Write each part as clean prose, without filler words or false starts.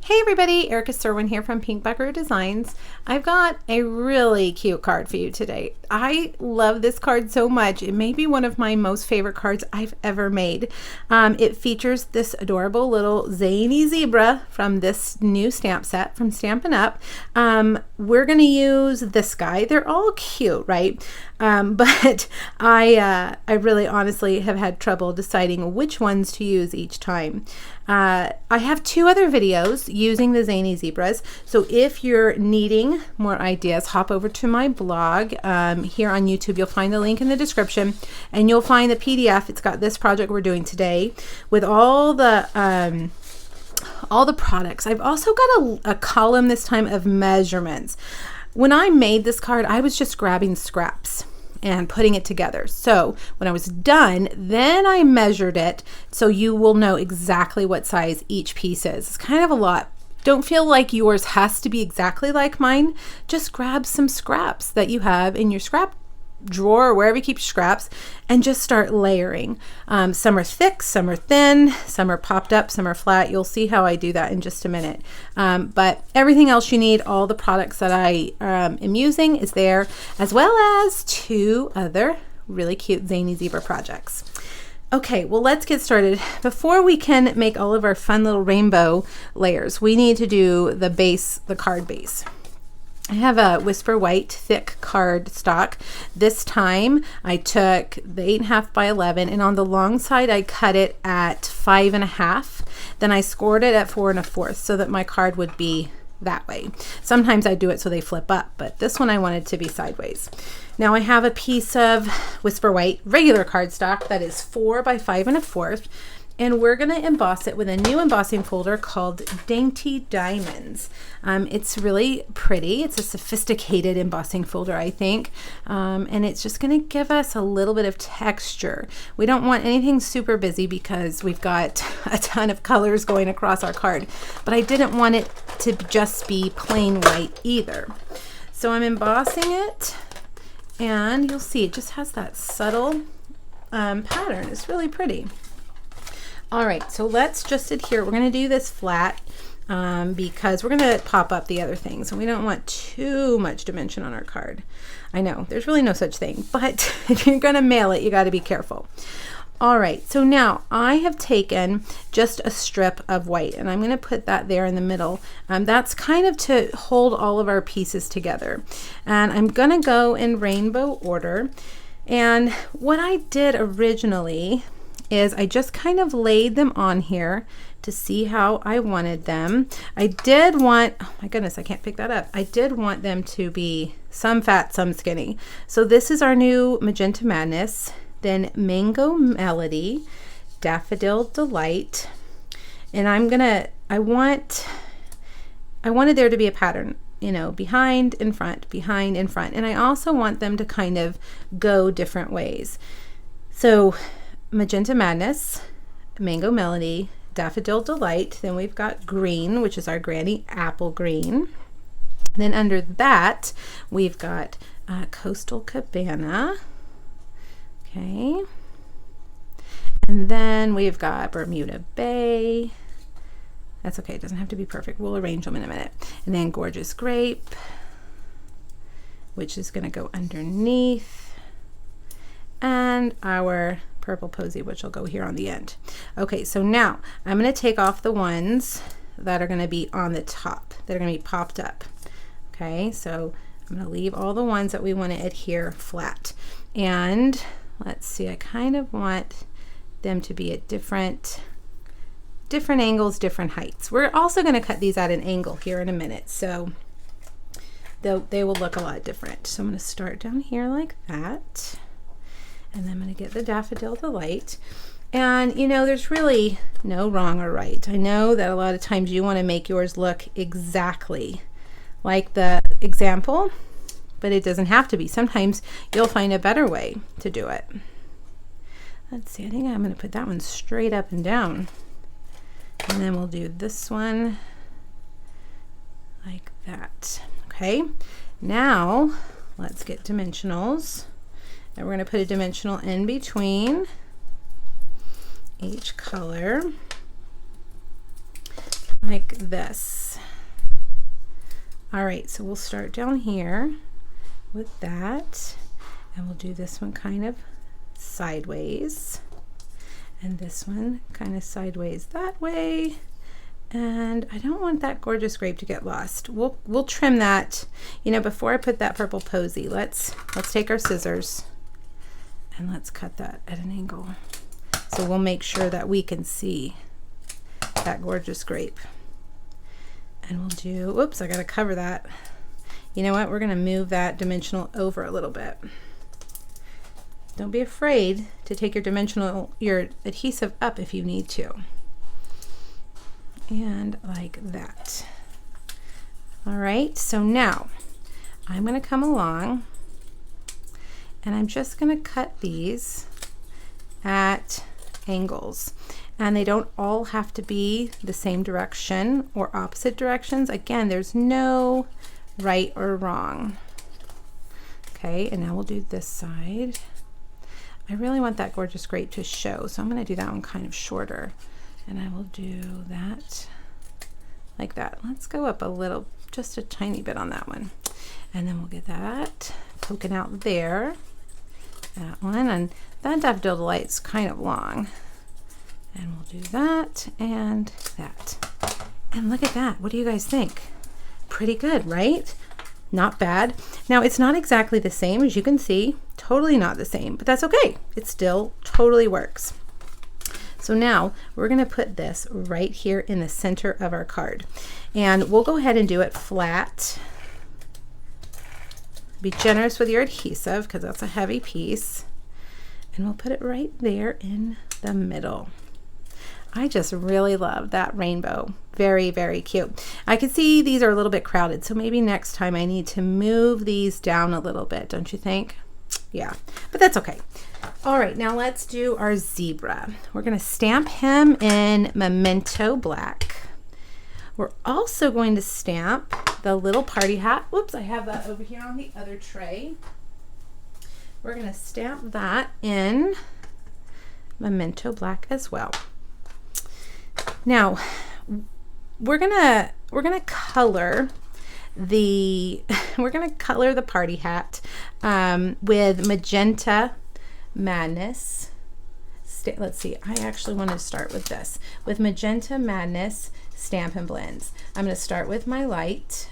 Hey everybody, Erica Serwin here from Pink Buckaroo Designs. I've got a really cute card for you today. I love this card so much. It may be one of my most favorite cards I've ever made. It features this adorable little Zany zebra from this new stamp set from Stampin' Up. We're going to use this guy. They're all cute, right? But I really honestly have had trouble deciding which ones to use each time. I have two other videos using the Zany zebras, so if you're needing more ideas, hop over to my blog. Here on YouTube, you'll find the link in the description, and you'll find the PDF. It's got this project we're doing today with all the products. I've also got a column this time of measurements. When I made this card, I was just grabbing scraps and putting it together. So when I was done, then I measured it so you will know exactly what size each piece is. It's kind of a lot. Don't feel like yours has to be exactly like mine. Just grab some scraps that you have in your scrap drawer or wherever you keep your scraps and just start layering. Some are thick, some are thin, some are popped up, some are flat. You'll see how I do that in just a minute. But everything else you need, all the products that I am using is there, as well as two other really cute Zany zebra projects. Okay, well, let's get started. Before we can make all of our fun little rainbow layers, we need to do the base, the card base. I have a Whisper White thick card stock. This time I took the 8.5 by 11, and on the long side I cut it at 5.5. Then I scored it at 4 1/4 so that my card would be that way. Sometimes I do it so they flip up, but this one I wanted to be sideways. Now I have a piece of Whisper White regular cardstock that is 4 by 5 1/4. And we're going to emboss it with a new embossing folder called Dainty Diamonds. It's really pretty. It's a sophisticated embossing folder, I think. And it's just going to give us a little bit of texture. We don't want anything super busy because we've got a ton of colors going across our card. But I didn't want it to just be plain white either. So I'm embossing it. And you'll see it just has that subtle pattern. It's really pretty. All right, so let's just adhere. We're going to do this flat because we're going to pop up the other things, and we don't want too much dimension on our card. I know, there's really no such thing, but if you're going to mail it, you got to be careful. All right, so now I have taken just a strip of white, and I'm going to put that there in the middle. That's kind of to hold all of our pieces together. And I'm going to go in rainbow order. And what I did originally is I just kind of laid them on here to see how I wanted them. I did want, oh my goodness, I can't pick that up. I did want them to be some fat, some skinny. So this is our new Magenta Madness, then Mango Melody, Daffodil Delight, and I wanted there to be a pattern, you know, behind and front, behind and front. And I also want them to kind of go different ways. So Magenta Madness, Mango Melody, Daffodil Delight, then we've got green, which is our Granny Apple Green. Then under that, we've got Coastal Cabana, okay. And then we've got Bermuda Bay. That's okay, it doesn't have to be perfect. We'll arrange them in a minute. And then Gorgeous Grape, which is gonna go underneath. And our Purple Posy, which will go here on the end. Okay, so now I'm going to take off the ones that are going to be on the top, that are going to be popped up. Okay, so I'm going to leave all the ones that we want to adhere flat. And let's see, I kind of want them to be at different angles, different heights. We're also going to cut these at an angle here in a minute, so they will look a lot different. So I'm going to start down here like that. And then I'm going to get the Daffodil Delight. And you know, there's really no wrong or right. I know that a lot of times you want to make yours look exactly like the example, but it doesn't have to be. Sometimes you'll find a better way to do it. Let's see, I think I'm going to put that one straight up and down. And then we'll do this one like that. Okay, now let's get dimensionals. And we're going to put a dimensional in between each color. like this. All right, so we'll start down here with that, and we'll do this one kind of sideways, and this one kind of sideways that way. And I don't want that gorgeous grape to get lost. We'll trim that. You know, before I put that purple posy, let's take our scissors and let's cut that at an angle. So we'll make sure that we can see that gorgeous grape. And we'll do, whoops, I gotta cover that. You know what, we're gonna move that dimensional over a little bit. Don't be afraid to take your adhesive up if you need to. And like that. All right, so now I'm going to come along and I'm just going to cut these at angles, and they don't all have to be the same direction or opposite directions. Again, there's no right or wrong. Okay, and now we'll do this side. I really want that gorgeous grape to show, so I'm going to do that one kind of shorter. And I will do that like that. Let's go up a little, just a tiny bit on that one. And then we'll get that poking out there. That one, and that Daffodil Delight's kind of long. And we'll do that and that. And look at that. What do you guys think? Pretty good, right? Not bad. Now, it's not exactly the same, as you can see. Totally not the same, but that's okay. It still totally works. So now we're going to put this right here in the center of our card, and we'll go ahead and do it flat. Be generous with your adhesive because that's a heavy piece, and we'll put it right there in the middle. I just really love that rainbow. Very, very cute. I can see these are a little bit crowded, so maybe next time I need to move these down a little bit, don't you think? Yeah, but that's okay. All right, now let's do our zebra. We're going to stamp him in Memento Black. We're also going to stamp the little party hat. Whoops, I have that over here on the other tray. We're going to stamp that in Memento Black as well. Now, we're gonna color the party hat with Magenta Madness. Let's see, I actually want to start with this. With Magenta Madness Stampin' Blends. I'm going to start with my light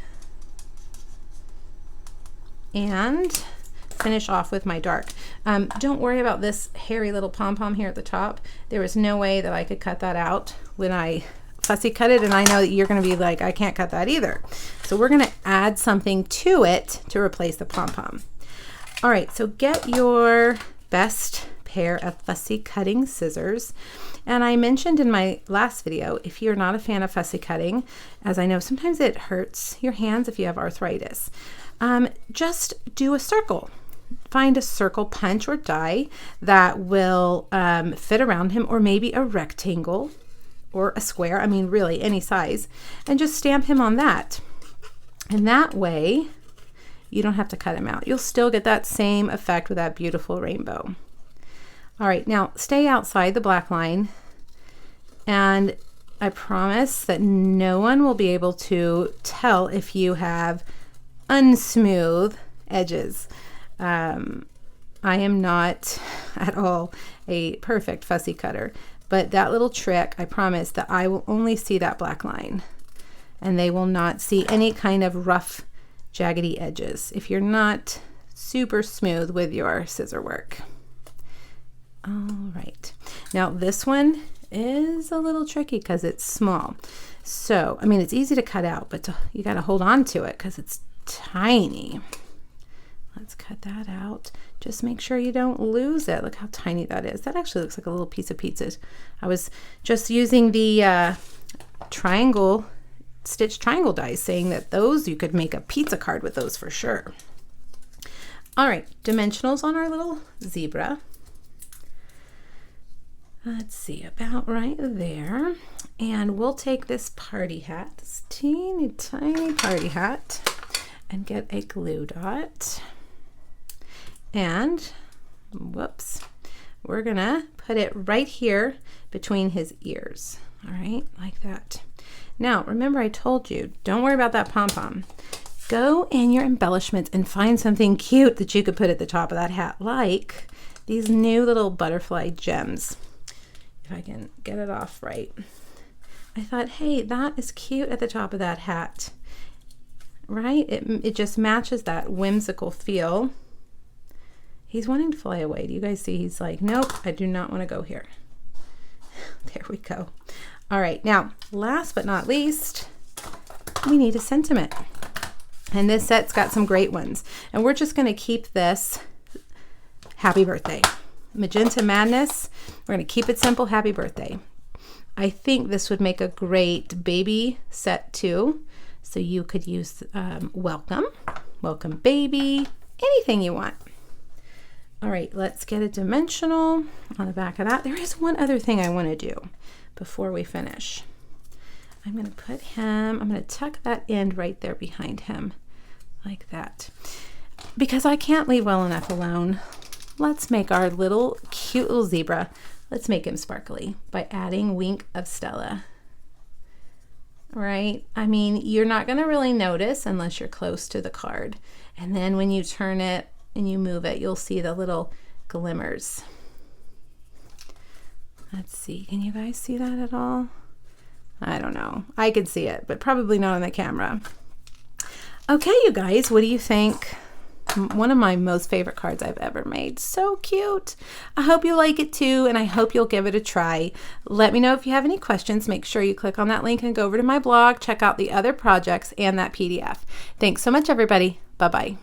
and finish off with my dark. Don't worry about this hairy little pom-pom here at the top. There was no way that I could cut that out when I fussy cut it, and I know that you're going to be like, I can't cut that either. So we're going to add something to it to replace the pom-pom. All right, so get your best pair of fussy cutting scissors. And I mentioned in my last video, if you're not a fan of fussy cutting, as I know sometimes it hurts your hands if you have arthritis, just do a circle. Find a circle punch or die that will fit around him, or maybe a rectangle or a square, I mean really any size, and just stamp him on that. And that way you don't have to cut him out. You'll still get that same effect with that beautiful rainbow. All right, now stay outside the black line, and I promise that no one will be able to tell if you have unsmooth edges. I am not at all a perfect fussy cutter, but that little trick, I promise that I will only see that black line, and they will not see any kind of rough, jaggedy edges if you're not super smooth with your scissor work. All right, now this one is a little tricky because it's small. So, I mean, it's easy to cut out, but you got to hold on to it because it's tiny. Let's cut that out. Just make sure you don't lose it. Look how tiny that is. That actually looks like a little piece of pizza. I was just using the triangle, stitch triangle dies, saying that those, you could make a pizza card with those for sure. All right, dimensionals on our little zebra. Let's see, about right there. And we'll take this party hat, this teeny tiny party hat, and get a glue dot. And, whoops, we're gonna put it right here between his ears. All right, like that. Now, remember I told you, don't worry about that pom-pom. Go in your embellishments and find something cute that you could put at the top of that hat, like these new little butterfly gems. If I can get it off right. I thought, hey, that is cute at the top of that hat, right? It just matches that whimsical feel. He's wanting to fly away. Do you guys see? He's like, nope, I do not want to go here. There we go. All right, now, last but not least, we need a sentiment. And this set's got some great ones. And we're just going to keep this happy birthday. Magenta Madness. We're going to keep it simple, happy birthday. I think this would make a great baby set too. So you could use welcome baby, anything you want. All right, let's get a dimensional on the back of that. There is one other thing I want to do before we finish. I'm going to put him, I'm going to tuck that end right there behind him like that. Because I can't leave well enough alone, let's make our little cute little zebra. Let's make him sparkly by adding Wink of Stella. Right? I mean, you're not going to really notice unless you're close to the card. And then when you turn it and you move it, you'll see the little glimmers. Let's see. Can you guys see that at all? I don't know. I can see it, but probably not on the camera. Okay, you guys, what do you think? One of my most favorite cards I've ever made. So cute. I hope you like it too, and I hope you'll give it a try. Let me know if you have any questions. Make sure you click on that link and go over to my blog. Check out the other projects and that PDF. Thanks so much, everybody. Bye-bye.